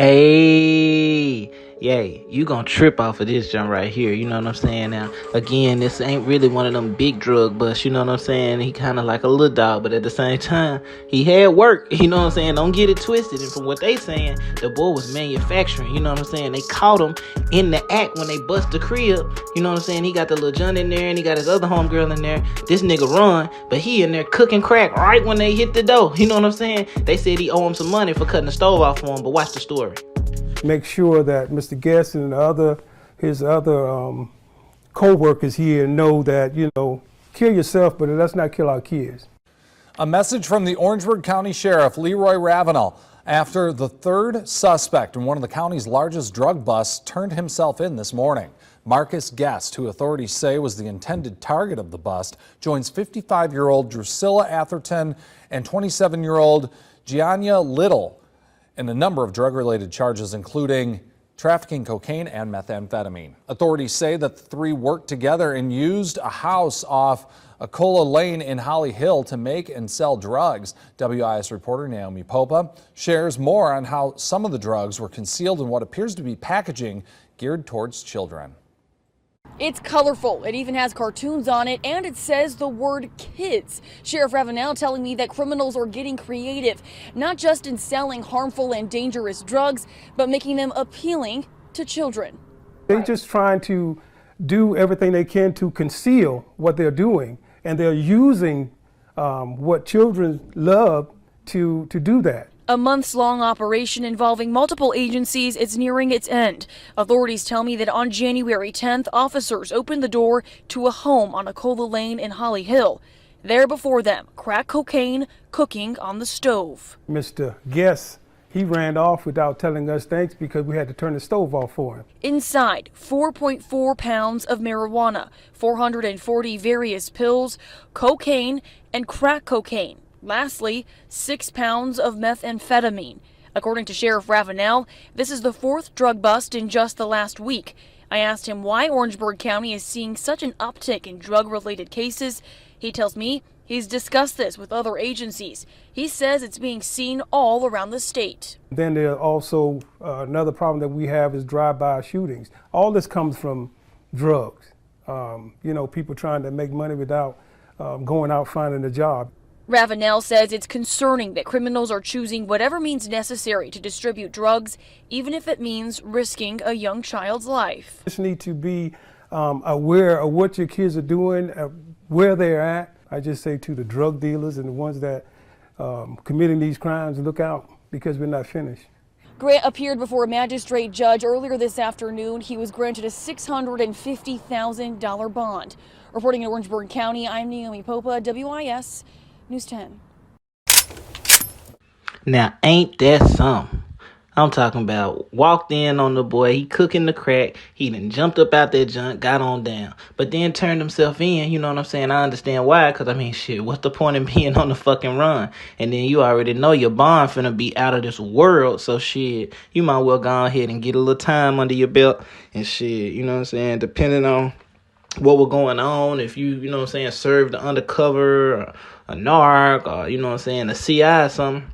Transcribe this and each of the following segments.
Hey, yay, you gonna trip off of this jump right here, you know what I'm saying? Now, again, this ain't really one of them big drug busts, you know what I'm saying? He kind of like a little dog, but at the same time, he had work, you know what I'm saying? Don't get it twisted. And from what they saying, the boy was manufacturing, you know what I'm saying? They caught him in the act when they bust the crib, you know what I'm saying? He got the little John in there, and he got his other homegirl in there. This nigga run, but he in there cooking crack right when they hit the door, you know what I'm saying? They said he owe him some money for cutting the stove off for him, but watch the story. Make sure that Mr. Guest and his other co-workers here know that, kill yourself, but let's not kill our kids. A message from the Orangeburg County Sheriff, Leroy Ravenell, after the third suspect in one of the county's largest drug busts turned himself in this morning. Marcus Guest, who authorities say was the intended target of the bust, joins 55-year-old Drusilla Atherton and 27-year-old Gianna Little in a number of drug-related charges, including trafficking cocaine and methamphetamine. Authorities say that the three worked together and used a house off Acola Lane in Holly Hill to make and sell drugs. WIS reporter Naomi Popa shares more on how some of the drugs were concealed in what appears to be packaging geared towards children. It's colorful, it even has cartoons on it, and it says the word kids. Sheriff Ravenell telling me that criminals are getting creative, not just in selling harmful and dangerous drugs, but making them appealing to children. They're just trying to do everything they can to conceal what they're doing, and they're using what children love to do that. A months-long operation involving multiple agencies is nearing its end. Authorities tell me that on January 10th, officers opened the door to a home on Acola Lane in Holly Hill. There before them, crack cocaine cooking on the stove. Mr. Guest, he ran off without telling us thanks because we had to turn the stove off for him. Inside, 4.4 pounds of marijuana, 440 various pills, cocaine, and crack cocaine. Lastly, 6 pounds of methamphetamine. According to Sheriff Ravenell, this is the fourth drug bust in just the last week. I asked him why Orangeburg County is seeing such an uptick in drug-related cases. He tells me he's discussed this with other agencies. He says it's being seen all around the state. Then there also another problem that we have is drive-by shootings. All this comes from drugs. People trying to make money without going out finding a job. Ravenell says it's concerning that criminals are choosing whatever means necessary to distribute drugs, even if it means risking a young child's life. You just need to be aware of what your kids are doing, where they're at. I just say to the drug dealers and the ones that committing these crimes, look out, because we're not finished. Grant appeared before a magistrate judge earlier this afternoon. He was granted a $650,000 bond. Reporting in Orangeburg County, I'm Naomi Popa, WIS News 10. Now, ain't that something? I'm talking about walked in on the boy, he cooking the crack, he done jumped up out that junk, got on down, but then turned himself in, you know what I'm saying? I understand why, because shit, what's the point in being on the fucking run? And then you already know your bond finna be out of this world, so shit, you might well go ahead and get a little time under your belt and shit, you know what I'm saying? Depending on what was going on, if you know what I'm saying, served the undercover, or a narc, or, you know what I'm saying, a CI or something,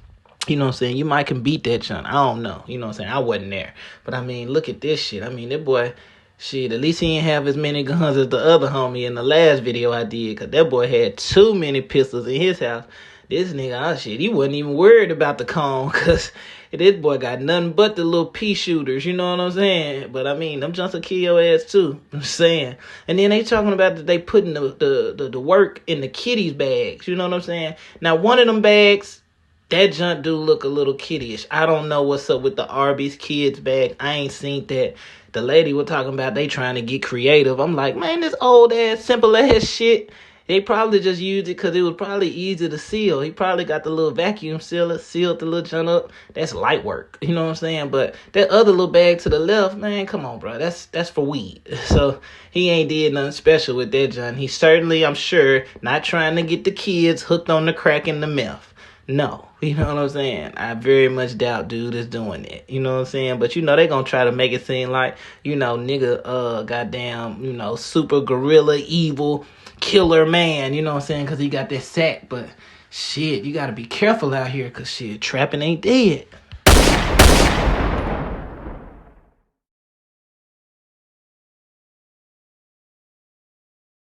you know what I'm saying, you might can beat that junk. I don't know, you know what I'm saying, I wasn't there. But look at this shit. That boy, shit, at least he didn't have as many guns as the other homie in the last video I did, because that boy had too many pistols in his house. This nigga, he wasn't even worried about the cone, because this boy got nothing but the little pea shooters, you know what I'm saying? But them junks will kill your ass too, I'm saying. And then they talking about that they putting the work in the kiddies' bags, you know what I'm saying? Now, one of them bags, that junk do look a little kiddyish. I don't know what's up with the Arby's kids bag. I ain't seen that. The lady was talking about they trying to get creative. I'm like, man, this old ass, simple ass shit. They probably just used it because it was probably easy to seal. He probably got the little vacuum sealer, sealed the little junk up. That's light work, you know what I'm saying? But that other little bag to the left, man, come on, bro. That's for weed. So he ain't did nothing special with that junk. He certainly, I'm sure, not trying to get the kids hooked on the crack and the meth. No, you know what I'm saying? I very much doubt dude is doing it. You know what I'm saying? But they gonna try to make it seem like, nigga, goddamn, super gorilla evil killer man, you know what I'm saying? Because he got that sack. But shit, you gotta be careful out here, because shit, trapping ain't dead.